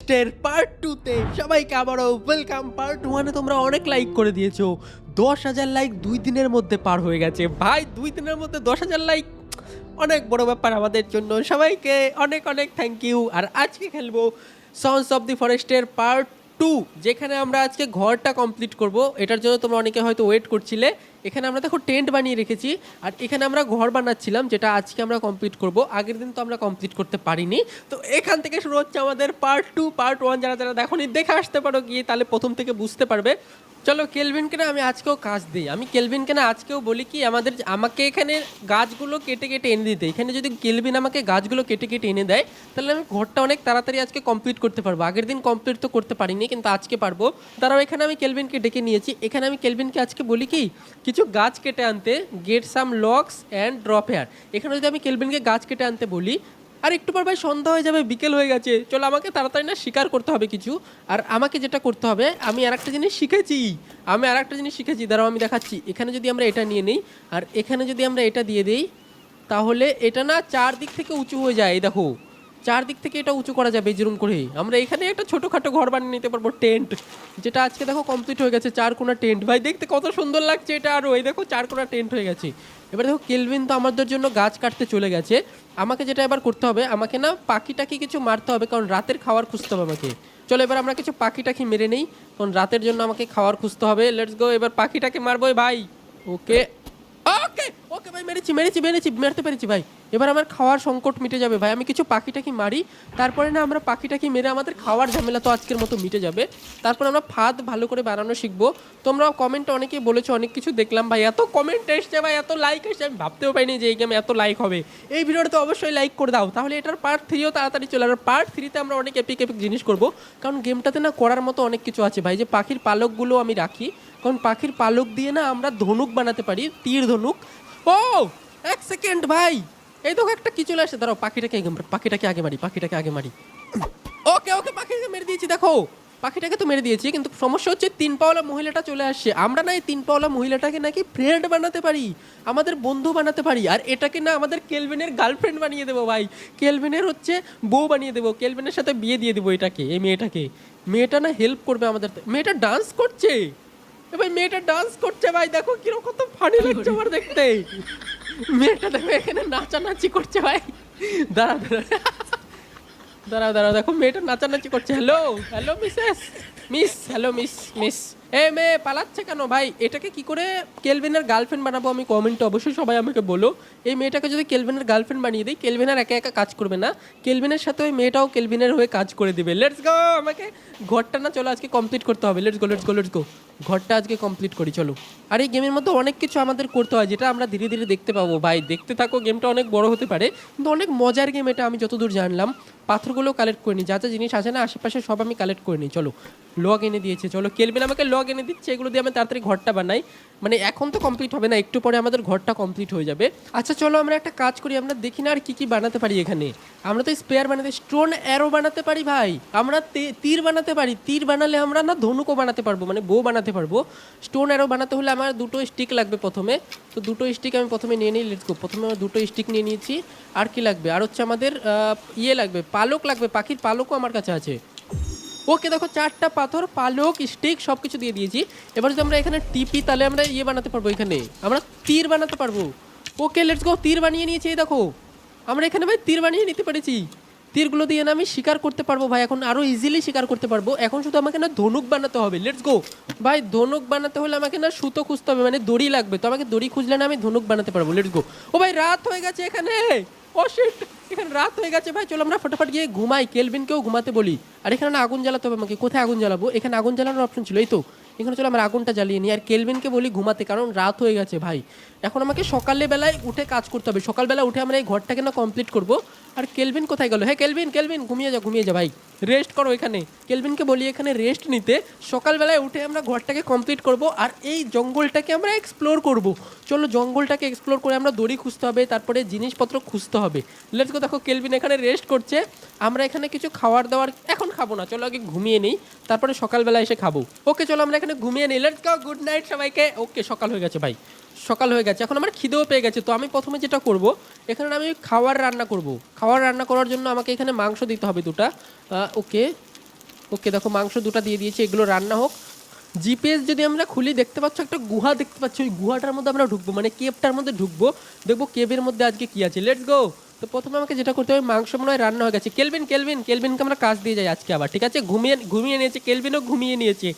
টের পার্ট 2 তে সবাইকে আবারও ওয়েলকাম। পার্ট 1 এ তোমরা অনেক লাইক করে দিয়েছো। 10,000 লাইক 2 দিনের মধ্যে পার হয়ে গেছে ভাই। 2 দিনের মধ্যে 10,000 লাইক অনেক বড় ব্যাপার আমাদের জন্য। সবাইকে অনেক অনেক থ্যাংক ইউ। আর আজকে খেলবো সন্স অফ দি ফরেস্টের পার্ট 2, যেখানে আমরা আজকে ঘরটা কমপ্লিট করব। এটার জন্য তোমরা অনেকে হয়তো ওয়েট করছিলে। এখানে আমরা দেখো টেন্ট বানিয়ে রেখেছি, আর এখানে আমরা ঘর বানাচ্ছিলাম, যেটা আজকে আমরা কমপ্লিট করব। আগের দিন তো আমরা কমপ্লিট করতে পারিনি, তো এখান থেকে শুরু হচ্ছে আমাদের পার্ট 2। পার্ট 1 যারা যারা দেখোনি দেখে আসতে পারো গিয়ে, তাহলে প্রথম থেকে বুঝতে পারবে। চলো কেলভিনকে না আমি আজকেও কাজ দিই। আমি কেলভিনকে না আজকেও বলি কি আমাকে এখানে গাছগুলো কেটে কেটে এনে দিতে। এখানে যদি কেলভিন আমাকে গাছগুলো কেটে কেটে এনে দেয়, তাহলে আমি ঘরটা অনেক তাড়াতাড়ি আজকে কমপ্লিট করতে পারবো। আগের দিন কমপ্লিট তো করতে পারিনি, কিন্তু আজকে পারবো। তারাও এখানে আমি কেলভিনকে ডেকে নিয়েছি। এখানে আমি কেলভিনকে আজকে বলি কি কিছু গাছ কেটে আনতে, get some logs and drop here. এখানে যদি আমি কেলভিনকে গাছ কেটে আনতে বলি, আর একটু পর ভাই সন্ধ্যা হয়ে যাবে, বিকেল হয়ে গেছে। চলো আমাকে তাড়াতাড়ি না শিকার করতে হবে কিছু। আর আমাকে যেটা করতে হবে, আমি আর একটা জিনিস শিখেছি। দাঁড়াও আমি দেখাচ্ছি। এখানে যদি আমরা এটা নিয়ে নিই, আর এখানে যদি আমরা এটা দিয়ে দিই, তাহলে এটা না চারদিক থেকে উঁচু হয়ে যায়। এই দেখো, চারদিক থেকে এটা উঁচু করা যাবে যেরকম করে। আমরা এখানে একটা ছোটোখাটো ঘর বানিয়ে নিতে পারবো, টেন্ট, যেটা আজকে দেখো কমপ্লিট হয়ে গেছে। চারকোনা টেন্ট ভাই, দেখতে কত সুন্দর লাগছে এটা। আরও এই দেখো চারকোনা টেন্ট হয়ে গেছে। এবার দেখো কেলভিন তো আমাদের জন্য গাছ কাটতে চলে গেছে। আমাকে যেটা এবার করতে হবে, আমাকে না পাখিটাকে কিছু মারতে হবে, কারণ রাতের খাবার খুঁজতে হবে আমাকে। চলো এবার আমরা কিছু পাখিটাকে মেরে নেই, কারণ রাতের জন্য আমাকে খাবার খুঁজতে হবে। লেটস গো, এবার পাখিটাকে মারবো ভাই। ওকে ওকে ওকে ভাই, মেরেছি, মারতে পেরেছি ভাই। এবার আমার খাওয়ার সংকট মিটে যাবে ভাই। আমি কিছু পাখিটাকে মারি, তারপরে না আমরা পাখিটাকে মেরে আমাদের খাওয়ার ঝামেলা তো আজকের মতো মিটে যাবে। তারপর আমরা ফাঁদ ভালো করে বানানো শিখবো। তোমরা কমেন্টে অনেকেই বলেছো, অনেক কিছু দেখলাম ভাই। এত কমেন্ট এসছে ভাই, এত লাইক এসছে, আমি ভাবতেও পারিনি যে এই গেমে এত লাইক হবে। এই ভিডিওটা তো অবশ্যই লাইক করে দাও, তাহলে এটার পার্ট 3ও তাড়াতাড়ি চলে আসবে। পার্ট 3তে আমরা অনেক এপিক জিনিস করবো, কারণ গেমটাতে না করার মতো অনেক কিছু আছে ভাই। যে পাখির পালকগুলো আমি রাখি, কারণ পাখির পালক দিয়ে না আমরা ধনুক বানাতে পারি, তীর ধনুক। ও এক সেকেন্ড ভাই, এই দেখো একটা কি চলে আসে। দাঁড়াও, পাখিটাকে আগে মারি। ওকে পাখিটাকে মেরে দিয়েছি। দেখো পাখিটাকে তো মেরে দিয়েছি, কিন্তু সমস্যা হচ্ছে 3 পাওয়ালা মহিলাটা চলে আসছে। আমরা না এই 3 পাওয়ালা মহিলাটাকে নাকি ফ্রেন্ড বানাতে পারি, আমাদের বন্ধু বানাতে পারি। আর এটাকে না আমাদের কেলভিনের গার্লফ্রেন্ড বানিয়ে দেবো ভাই। কেলভিনের হচ্ছে বউ বানিয়ে দেবো, কেলভিনের সাথে বিয়ে দিয়ে দেবো এটাকে, এই মেয়েটাকে। মেয়েটা না হেল্প করবে আমাদের। মেয়েটা ডান্স করছে ভাই, ভাই। দেখো কিরকম কত ফানি লাগছে আমার দেখতে। মেয়েটা দেখো এখানে নাচানাচি করছে ভাই। দাঁড়াও দেখো, মেয়েটা নাচানাচি করছে। Hello miss. এ মেয়ে পালাচ্ছে কেন ভাই? এটাকে কি করে কেলভিনের গার্লফ্রেন্ড বানাবো আমি কমেন্টে অবশ্যই সবাই আমাকে বলো। এই মেয়েটাকে যদি কেলভিনের গার্লফ্রেন্ড বানিয়ে দিই, কেলভিনের একা একা কাজ করবে না, কেলভিনের সাথে ওই মেয়েটাও কেলভিনের হয়ে কাজ করে দিবে। লেটস গো, আমাকে ঘরটা না চলো আজকে কমপ্লিট করতে হবে। লেটস গো, ঘরটা আজকে কমপ্লিট করি চলো। আর এই গেমের মধ্যে অনেক কিছু আমাদের করতে হয়, যেটা আমরা ধীরে ধীরে দেখতে পাবো ভাই। দেখতে থাকো, গেমটা অনেক বড় হতে পারে, কিন্তু অনেক মজার গেম এটা। আমি যতদূর জানলাম, পাথরগুলো কালেক্ট করে নিই, যা যা জিনিস আছে না আশেপাশে সব আমি কালেক্ট করে নিই। চলো লগ এনে দিয়েছে, চলো কেলভিন আমাকে লগ এনে দিচ্ছে। এগুলো দিয়ে আমি তাড়াতাড়ি ঘরটা বানাই। মানে এখন তো কমপ্লিট হবে না, একটু পরে আমাদের ঘরটা কমপ্লিট হয়ে যাবে। আচ্ছা চলো আমরা একটা কাজ করি, আমরা দেখি না আর কি বানাতে পারি এখানে। আমরা তো স্পেয়ার বানাতে, স্টোন অ্যারো বানাতে পারি ভাই। আমরা তীর বানাতে পারি। তীর বানালে আমরা না ধনুকও বানাতে পারবো, মানে বউ বানাতে পারবো। স্টোন অ্যারো বানাতে হলে আমার 2টো স্টিক লাগবে প্রথমে। তো 2টো স্টিক আমি প্রথমে নিয়ে নিই। লেটস গো, প্রথমে আমরা 2টো স্টিক নিয়ে নিয়েছি। আর কি লাগবে? আর হচ্ছে আমাদের লাগবে, পালক লাগবে। পাখির পালকও আমার কাছে আছে। ওকে দেখো, 4টা পাথর, পালক, স্টিক সব কিছু দিয়ে দিয়েছি। এবার যদি আমরা এখানে টিপি, তাহলে আমরা বানাতে পারবো। এখানে আমরা তীর বানাতে পারবো। ওকে লেটস গো, তীর বানিয়ে নিয়েছি। এই দেখো আমরা এখানে ভাই তীর বানিয়ে নিতে পেরেছি। তীরগুলো দিয়ে না আমি শিকার করতে পারবো ভাই, এখন আরও ইজিলি শিকার করতে পারবো। এখন শুধু আমাকে না ধনুক বানাতে হবে। লেটস গো ভাই, ধনুক বানাতে হলে আমাকে না সুতো খুঁজতে হবে, মানে দড়ি লাগবে। তো আমাকে দড়ি খুঁজলে না আমি ধনুক বানাতে পারবো। Let's go. ও ভাই রাত হয়ে গেছে এখানে। ও শিট, এখানে রাত হয়ে গেছে ভাই। চলো আমরা ফটাফট গিয়ে ঘুমাই, কেলভিনকেও ঘুমাতে বলি। আর এখানে না আগুন জ্বালাতে হবে আমাকে। কোথায় আগুন জ্বালাবো? এখানে আগুন জ্বালানোর অপশন ছিল, এই তো এখানে। চলো আমরা আগুনটা জ্বালিয়ে নিই, আর কেলভিনকে বলি ঘুমাতে, কারণ রাত হয়ে গেছে ভাই। এখন আমাকে সকালবেলায় উঠে কাজ করতে হবে। সকালবেলা উঠে আমরা এই ঘরটাকে না কমপ্লিট করবো। আর কেলভিন কোথায় গেল? হ্যাঁ কেলভিন ঘুমিয়ে যা ভাই, রেস্ট করো এখানে। কেলভিনকে বলি এখানে রেস্ট নিতে। সকালবেলায় উঠে আমরা ঘরটাকে কমপ্লিট করব, আর এই জঙ্গলটাকে আমরা এক্সপ্লোর করব। চলো জঙ্গলটাকে এক্সপ্লোর করে আমরা দড়ি খুঁজতে হবে, তারপরে জিনিসপত্র খুঁজতে হবে। Let's go. দেখো কেলভিন এখানে রেস্ট করছে। আমরা এখানে কিছু খাবার দাবার এখন খাবো না, চলো আগে ঘুমিয়ে নিই, তারপরে সকালবেলা এসে খাবো। ওকে চলো আমরা এখানে ঘুমিয়ে নিই। লেটস গো, গুড নাইট সবাইকে। ওকে সকাল হয়ে গেছে ভাই, সকাল হয়ে গেছে। এখন আমার খিদেও পেয়ে গেছে। তো আমি প্রথমে যেটা করব, এখানে আমি খাবার রান্না করব। খাবার রান্না করার জন্য আমাকে এখানে মাংস দিতে হবে 2টা। ওকে ওকে দেখো মাংস দুটো দিয়ে দিয়েছি, এগুলো রান্না হোক। জিপিএস যদি আমরা খুলি দেখতে পাচ্ছ একটা গুহা দেখতে পাচ্ছি, ওই গুহাটার মধ্যে আমরা ঢুকবো, মানে কেভটার মধ্যে ঢুকবো, দেখবো কেভের মধ্যে আজকে কী আছে। Let's go. তো প্রথমে আমাকে যেটা করতে হবে, মাংস মনে হয় রান্না হয়ে গেছে। কেলভিনকে আমরা কাজ দিয়ে যাই আজকে আবার, ঠিক আছে। ঘুমিয়ে নিয়েছে কেলভিনও, ঘুমিয়ে নিয়েছে।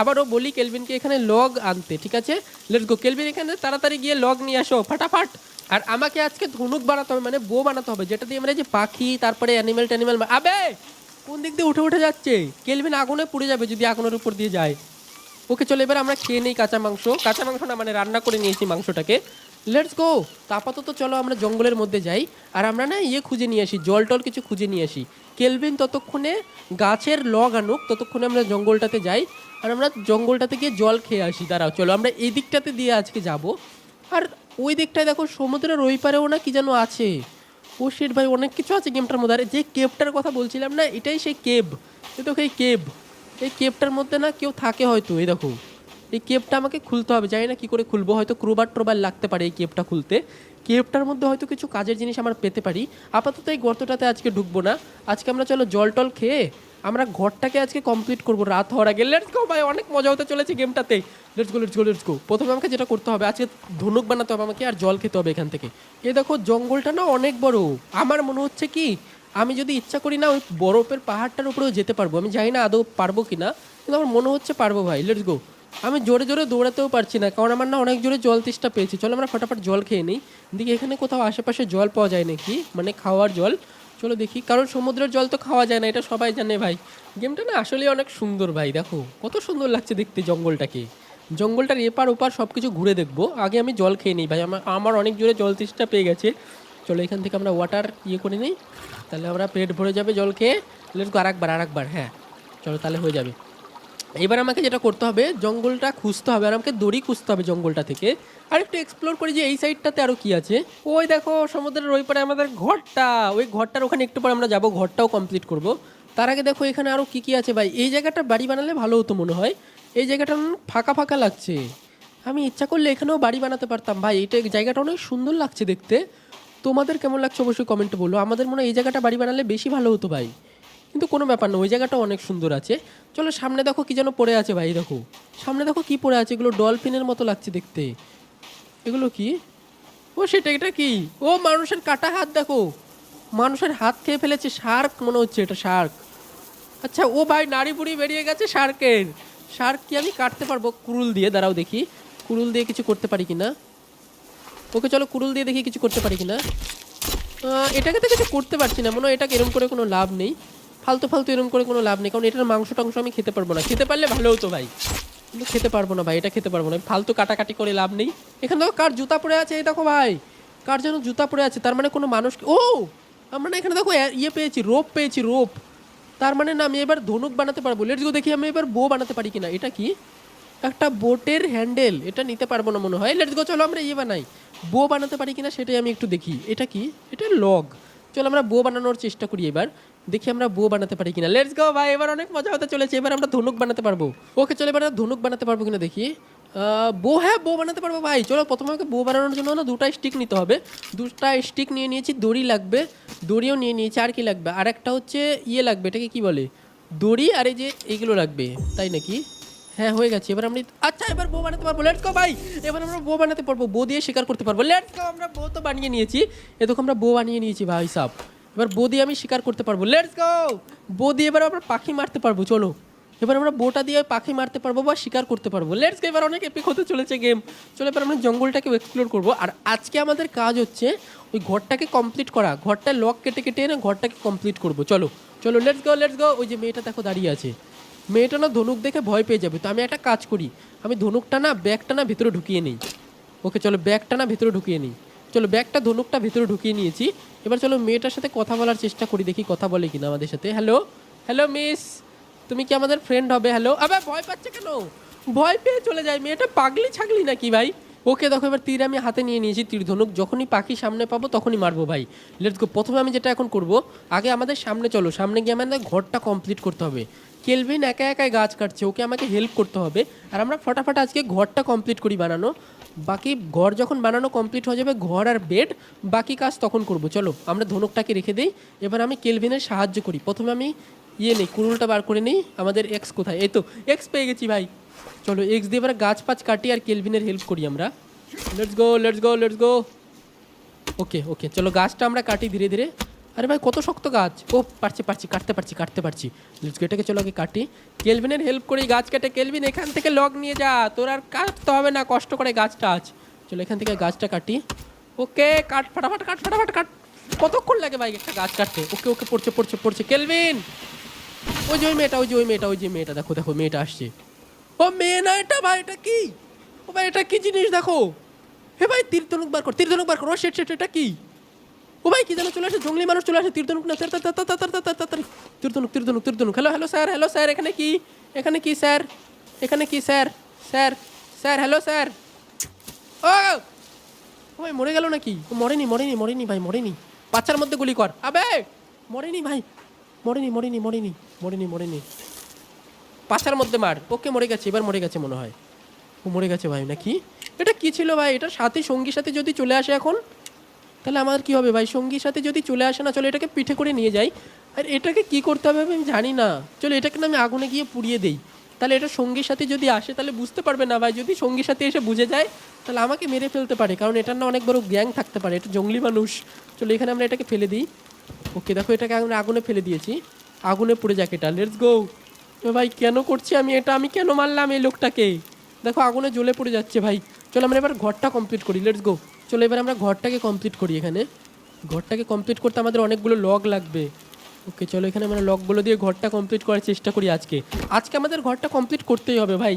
আবারও বলি কেলভিনকে এখানে লগ আনতে, ঠিক আছে। লেটস গো কেলভিন, এখানে তাড়াতাড়ি গিয়ে লগ নিয়ে আসো ফাটাফাট। আর আমাকে আজকে ধনুক বানাতে হবে, মানে বো বানাতে হবে, যেটা দিয়ে আমরা যে পাখি তারপরে অ্যানিমেল ট্যানিমেল। আবে কোন দিক দিয়ে উঠে উঠে যাচ্ছে কেলভিন, আগুনে পুড়ে যাবে যদি আগুনের উপর দিয়ে যায়। ওকে চলো এবার আমরা খেয়ে নিই কাঁচা মাংস না, মানে রান্না করে নিয়েছি মাংসটাকে। Let's go. তো আপাতত চলো আমরা জঙ্গলের মধ্যে যাই, আর আমরা না খুঁজে নিয়ে আসি, জল টল কিছু খুঁজে নিয়ে আসি। কেলভিন ততক্ষণে গাছের লগ আনুক, ততক্ষণে আমরা জঙ্গলটাতে যাই, আর আমরা জঙ্গলটাতে গিয়ে জল খেয়ে আসি। দাঁড়াও চলো আমরা এই দিকটাতে দিয়ে আজকে যাব। আর ওই দিকটায় দেখো সমুদ্রের ওই পারেও না কি যেন আছে। ও শিট ভাই, অনেক কিছু আছে গেমটার মধ্যে। আর যে কেভটার কথা বলছিলাম না, এটাই সেই কেভ। এই দেখো এই কেভটার মধ্যে না কেউ থাকে হয়তো। এই দেখো এই কেভটা আমাকে খুলতে হবে, জানি না কী করে খুলবো, হয়তো ক্রোবার ট্রোবার লাগতে পারে এই কেভটা খুলতে। কেভটার মধ্যে হয়তো কিছু কাজের জিনিস আমরা পেতে পারি। আপাতত এই গর্তটাতে আজকে ঢুকবো না, আজকে আমরা চলো জল টল খেয়ে আমরা ঘরটাকে আজকে কমপ্লিট করবো রাত হওয়ার আগে। লেটস গো ভাই, অনেক মজা হতে চলেছে গেমটাতে। Let's go. প্রথমে আমাকে যেটা করতে হবে, আজকে ধনুক বানাতে হবে আমাকে, আর জল খেতে হবে এখান থেকে। এ দেখো জঙ্গলটা না অনেক বড়। আমার মনে হচ্ছে কি আমি যদি ইচ্ছা করি না ওই বরফের পাহাড়টার উপরেও যেতে পারবো। আমি জানি না আদৌ পারবো কি না, কিন্তু আমার মনে হচ্ছে পারবো ভাই। Let's go. আমি জোরে জোরে দৌড়াতেও পারছি না, কারণ আমার না অনেক জোরে জল তেষ্টা পেয়েছি। চলো আমরা ফটাফট জল খেয়ে নিই। দেখি এখানে কোথাও আশেপাশে জল পাওয়া যায় নাকি, মানে খাওয়ার জল। চলো দেখি, কারণ সমুদ্রের জল তো খাওয়া যায় না, এটা সবাই জানে ভাই। গেমটা না আসলে অনেক সুন্দর ভাই, দেখো কত সুন্দর লাগছে দেখতে জঙ্গলটাকে। জঙ্গলটার এপার ওপার সব কিছু ঘুরে দেখবো, আগে আমি জল খেয়ে নিই ভাই। আমার অনেক জোরে জল তেষ্টা পেয়ে গেছে। চলো এখান থেকে আমরা ওয়াটার করে নিই, তাহলে আমরা পেট ভরে যাবে জল খেয়ে। Let's go. আরেকবার হ্যাঁ চলো, তাহলে হয়ে যাবে। এবার আমাকে যেটা করতে হবে, জঙ্গলটা খুঁজতে হবে, আর আমাকে দড়ি খুঁজতে হবে জঙ্গলটা থেকে। আর একটু এক্সপ্লোর করি যে এই সাইডটাতে আরও কি আছে। ওই দেখো সমুদ্রের ওই পারে আমাদের ঘরটা, ওই ঘরটার ওখানে একটু পরে আমরা যাবো, ঘরটাও কমপ্লিট করব। তার আগে দেখো এখানে আরও কী কী আছে ভাই। এই জায়গাটা বাড়ি বানালে ভালো হতো মনে হয়, এই জায়গাটা ফাঁকা ফাঁকা লাগছে। আমি ইচ্ছা করলে এখানেও বাড়ি বানাতে পারতাম ভাই, এটা জায়গাটা অনেক সুন্দর লাগছে দেখতে। তোমাদের কেমন লাগছে অবশ্যই কমেন্টে বলো। আমাদের মনে হয় এই জায়গাটা বাড়ি বানালে বেশি ভালো হতো ভাই, কিন্তু কোনো ব্যাপার না, ওই জায়গাটা অনেক সুন্দর আছে। চলো সামনে দেখো কি যেন পড়ে আছে ভাই, দেখো সামনে দেখো কি পড়ে আছে, এগুলো ডলফিনের মতো লাগছে দেখতে। এগুলো কি? ও সেটা, এটা কি? ও মানুষের কাটা হাত, দেখো মানুষের হাত খেয়ে ফেলেছে, শার্ক মনে হচ্ছে এটা, শার্ক। আচ্ছা ও ভাই নাড়ি বুড়ি বেরিয়ে গেছে শার্কের। শার্ক কি আমি কাটতে পারবো কুরুল দিয়ে? দাঁড়াও দেখি কুরুল দিয়ে কিছু করতে পারি কিনা। ওকে চলো কুরুল দিয়ে দেখি কিছু করতে পারি কিনা। এটাকে তো কিছু করতে পারছি না, মনে হয় এটাকে এরম করে কোনো লাভ নেই, ফালতু এরম করে কোনো লাভ নেই, কারণ এটার মাংস টাংস আমি খেতে পারবো না। খেতে পারলে ভালো হতো ভাই, কিন্তু খেতে পারবো না ভাই, এটা খেতে পারবো না, ফালতু কাটাকাটি করে লাভ নেই। এখানে দেখো কার জুতা পড়ে আছে, এই দেখো ভাই কার যেন জুতা পড়ে আছে, তার মানে কোনো মানুষ। ও আমরা না এখানে দেখো পেয়েছি, রোপ। তার মানে না আমি এবার ধনুক বানাতে পারবো। লেটস গো দেখি আমি এবার বো বানাতে পারি কিনা। এটা কি? একটা বোটের হ্যান্ডেল, এটা নিতে পারবো না মনে হয়। লেটস গো চলো আমরা বানাই, বো বানাতে পারি কিনা সেটাই আমি একটু দেখি। এটা কি? এটা লগ। চলো আমরা বো বানানোর চেষ্টা করি এবার, দেখি আমরা বো বানাতে পারি কিনা। লেটস গো ভাই, এবার অনেক মজা হতে চলেছে, এবার আমরা ধনুক বানাতে পারবো। ওকে চলো এবার ধনুক বানাতে পারবো কিনা দেখি। হ্যাঁ বো বানাতে পারবো ভাই। চলো প্রথমে আমাকে বো বানানোর জন্য না দুটা স্টিক নিতে হবে, দুটা স্টিক নিয়ে নিয়েছি, দড়ি লাগবে, দড়িও নিয়ে নিয়েছি। আর কি লাগবে? আর একটা হচ্ছে লাগবে, এটাকে কি বলে, দড়ি, আর এই যে এইগুলো লাগবে, তাই নাকি? হ্যাঁ হয়ে গেছে। এবার আমরা আচ্ছা এবার বো বানাতে পারবো। লেটস গো ভাই, এবার আমরা বো বানাতে পারবো, বো দিয়ে শিকার করতে পারবো। লেটস গো, আমরা বো তো বানিয়ে নিয়েছি, এ দেখো আমরা বো বানিয়ে নিয়েছি ভাই সাব। এবার বো দিয়ে আমি শিকার করতে পারবো। লেটস গো, বো দিয়ে এবার আমরা পাখি মারতে পারবো। চলো এবার আমরা বোটা দিয়ে পাখি মারতে পারবো বা শিকার করতে পারবো। লেটস গো, এবার অনেক এপিক হতে চলেছে গেম। চলো এবার আমরা জঙ্গলটাকে এক্সপ্লোর করবো, আর আজকে আমাদের কাজ হচ্ছে ওই ঘরটাকে কমপ্লিট করা, ঘরটা লক কেটে কেটে এনে ঘরটাকে কমপ্লিট করবো। চলো চলো লেটস গো। ওই যে মেয়েটা দেখো দাঁড়িয়ে আছে, মেয়েটা না ধনুক দেখে ভয় পেয়ে যাবে, তো আমি একটা কাজ করি, আমি ধনুকটা না ব্যাগটা না ভিতরে ঢুকিয়ে নিই। ওকে চলো ব্যাগটা না ভিতরে ঢুকিয়ে নিই। চলো ব্যাগটা ধনুকটা ভিতরে ঢুকিয়ে নিয়েছি। এবার চলো মেয়েটার সাথে কথা বলার চেষ্টা করি, দেখি কথা বলে কিনা আমাদের সাথে। হ্যালো মিস, তুমি কি আমাদের ফ্রেন্ড হবে? হ্যালো। আবার ভয় পাচ্ছে কেন? ভয় পেয়ে চলে যায় মেয়েটা, পাগলি ছাগলি নাকি ভাই? ওকে দেখো এবার তীর আমি হাতে নিয়ে নিয়েছি, তীর ধনুক, যখনই পাখি সামনে পাবো তখনই মারবো ভাই। Let's go. প্রথমে আমি যেটা এখন করব, আগে আমাদের সামনে চলো, সামনে গিয়ে আমাদের ঘরটা কমপ্লিট করতে হবে। কেলভিন একা একাই গাছ কাটছে, ওকে আমাকে হেল্প করতে হবে, আর আমরা ফটাফট আজকে ঘরটা কমপ্লিট করি বানানো। বাকি ঘর যখন বানানো কমপ্লিট হয়ে যাবে, ঘর আর বেড, বাকি কাজ তখন করব। চলো আমরা ধনুকটাকে রেখে দিই, এবার আমি কেলভিনের সাহায্য করি। প্রথমে আমি ইয়ে নেই, কুড়ুলটা বার করে নিই। আমাদের এক্স কোথায়? এই তো এক্স পেয়ে গেছি ভাই। চলো এক্স দিয়ে এবার গাছ পাছ কাটি আর কেলভিনের হেল্প করি আমরা। Let's go let's go let's go. Okay okay, চলো গাছটা আমরা কাটি ধীরে ধীরে। আরে ভাই কত শক্ত গাছ! ও পারছি পারছি, কাটতে পারছি। লেটস গো, এটাকে চলো আগে কাটি। কেলভিনের হেল্প করি গাছ কাটে। কেলভিন এখান থেকে লগ নিয়ে যা, তোর আর কাটতে হবে না কষ্ট করে গাছটা আজ। চলো এখান থেকে গাছটা কাটি। ওকে কাট ফাটাফাট, কাট ফাটাফাট কাট। কতক্ষণ লাগে ভাই একটা গাছ কাটতে? ওকে ওকে, পড়ছে কেলভিন। ওই যে ওই মেয়েটা দেখো দেখো, মেয়েটা আসছে। ও মেয়ে না এটা ভাই, এটা কি? ও ভাই এটা কি জিনিস দেখো। হে ভাই তীর ধনুক বার কর। ও শেট এটা কি? ও ভাই কি যেন চলে আসে, জঙ্গলি মানুষ চলে আসে। তীর ধনুক না, তীর ধনুক। হ্যালো স্যার, এখানে কি স্যার? Sir hello sir. ও ভাই মরে গেল নাকি? ও মরেনি ভাই, মরেনি। বাচ্চার মধ্যে গুলি কর। আবে মরেনি ভাই, মরেনি। পাছার মধ্যে মার। ওকে মরে গেছে, এবার মরে গেছে মনে হয়। ও মরে গেছে ভাই নাকি? এটা কি ছিল ভাই? এটার সাথে সঙ্গীর সাথে যদি চলে আসে এখন, তাহলে আমাদের কি হবে ভাই? সঙ্গীর সাথে যদি চলে আসে না, চলো এটাকে পিঠে করে নিয়ে যাই। আর এটাকে কি করতে হবে আমি জানি না। চলো এটাকে না আমি আগুনে গিয়ে পুড়িয়ে দেই। তাহলে এটা সঙ্গীর সাথে যদি আসে তাহলে বুঝতে পারবে না ভাই। যদি সঙ্গীর সাথে এসে বুঝে যায় তাহলে আমাকে মেরে ফেলতে পারে, কারণ এটার না অনেক বড় গ্যাং থাকতে পারে। এটা জঙ্গলি মানুষ। চলো এখানে আমরা এটাকে ফেলে দিই। ওকে দেখো, এটাকে আমরা আগুনে ফেলে দিয়েছি। আগুনে পুড়ে যাক এটা। Let's go. ভাই কেন করছি আমি এটা? আমি কেন মারলাম এই লোকটাকে? দেখো আগুনে জ্বলে পড়ে যাচ্ছে ভাই। চলো আমরা এবার ঘরটা কমপ্লিট করি। Let's go. চলো এবার আমরা ঘরটাকে কমপ্লিট করি। এখানে ঘরটাকে কমপ্লিট করতে আমাদের অনেকগুলো লগ লাগবে। ওকে চলো এখানে আমরা লগগুলো দিয়ে ঘরটা কমপ্লিট করার চেষ্টা করি। আজকে আমাদের ঘরটা কমপ্লিট করতেই হবে ভাই।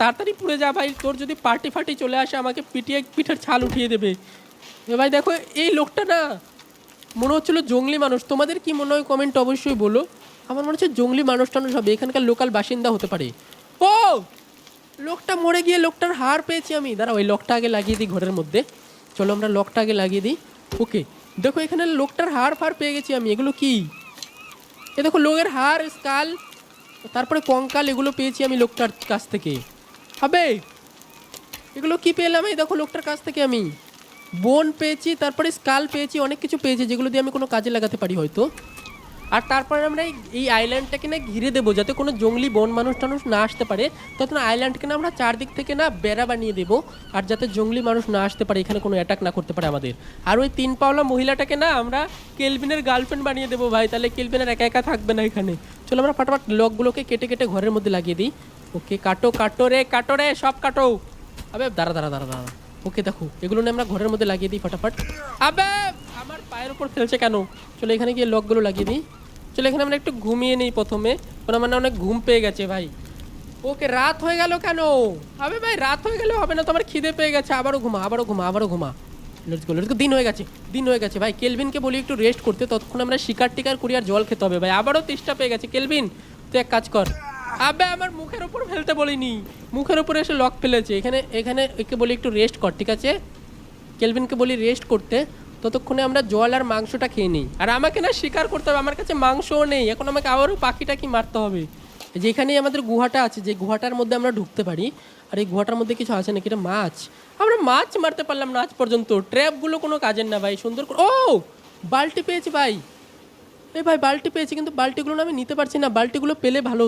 তাড়াতাড়ি পুড়ে যা ভাই, তোর যদি পার্টি ফার্টি চলে আসে আমাকে পিঠের ছাল উঠিয়ে দেবে। ভাই দেখো এই লোকটা না মনে হচ্ছিলো জঙ্গলি মানুষ। তোমাদের কি মনে হয় কমেন্ট অবশ্যই বলো। আমার মনে হচ্ছে জঙ্গলি মানুষ টানুষ হবে, এখানকার লোকাল বাসিন্দা হতে পারে। ও লোকটা মরে গিয়ে লোকটার হাড় পেয়েছি আমি। দাঁড়া ওই লকটা আগে লাগিয়ে দিই ঘরের মধ্যে। চলো আমরা লকটা আগে লাগিয়ে দিই। ওকে দেখো এখানে লোকটার হাড় ফাড় পেয়ে গেছি আমি। এগুলো কি? এ দেখো লোকের হাড়, স্কাল, তারপরে কঙ্কাল, এগুলো পেয়েছি আমি লোকটার কাছ থেকে। হবে এগুলো কি পেলাম? এই দেখো লোকটার কাছ থেকে আমি বোন পেয়েছি, তারপরে স্কাল পেয়েছি, অনেক কিছু পেয়েছি যেগুলো দিয়ে আমি কোনো কাজে লাগাতে পারি হয়তো। আর তারপরে আমরা এই আইল্যান্ডটাকে না ঘিরে দেবো যাতে কোনো জঙ্গলি বন মানুষ টানুষ না আসতে পারে। তখন আইল্যান্ডকে না আমরা চারদিক থেকে না বেড়া বানিয়ে দেবো, আর যাতে জঙ্গলি মানুষ না আসতে পারে, এখানে কোনো অ্যাটাক না করতে পারে আমাদের। আর ওই 3 পাওলা মহিলাটাকে না আমরা কেলভিনের গার্লফ্রেন্ড বানিয়ে দেবো ভাই, তাহলে কেলভিনের একা একা থাকবে না এখানে। চলো আমরা ফাটাফাট লকগুলোকে কেটে কেটে ঘরের মধ্যে লাগিয়ে দিই। ওকে কাটো রে সব কাটো। আবে দাঁড়া। ওকে দেখো এগুলো নিয়ে আমরা ঘরের মধ্যে লাগিয়ে দিই ফটাফট। আবে আমার পায়ের উপর ফেলছে কেন? চলো এখানে গিয়ে লকগুলো লাগিয়ে দিই। চলো এখানে আমরা একটু ঘুমিয়ে নিই প্রথমে, কারণ আমার না অনেক ঘুম পেয়ে গেছে ভাই। ওকে রাত হয়ে গেল কেন? আবে ভাই রাত হয়ে গেলে হবে না তো, আমার খিদে পেয়ে গেছে। আবারও ঘুমা। Let's go. দিন হয়ে গেছে ভাই। কেলভিনকে বলি একটু রেস্ট করতে, ততক্ষণ আমরা শিকার টিকার করি আর জল খেতে হবে ভাই। আবারও তেষ্টা পেয়ে গেছে। কেলভিন তুই এক কাজ কর। আবে আমার মুখের উপর ফেলতে বলিনি, মুখের উপরে এসে লক ফেলেছে। এখানে একে বলি একটু রেস্ট কর, ঠিক আছে? কেলভিনকে বলি রেস্ট করতে, ততক্ষণে আমরা জল আর মাংসটা খেয়ে নিই। আর আমাকে না শিকার করতে হবে, আমার কাছে মাংসও নেই এখন। আমাকে আবারও পাখিটাকে মারতে হবে। যেখানেই আমাদের গুহাটা আছে, যে গুহাটার মধ্যে আমরা ঢুকতে পারি। আর এই গুহাটার মধ্যে কিছু আছে নাকি? এটা মাছ। আমরা মাছ মারতে পারলাম না আজ পর্যন্ত। ট্র্যাপগুলো কোনো কাজের না ভাই। সুন্দর করে ও বালতি পেয়েছি ভাই। এই ভাই বালতি পেয়েছি, কিন্তু বালতিগুলো না আমি নিতে পারছি না। বালতিগুলো পেলে ভালো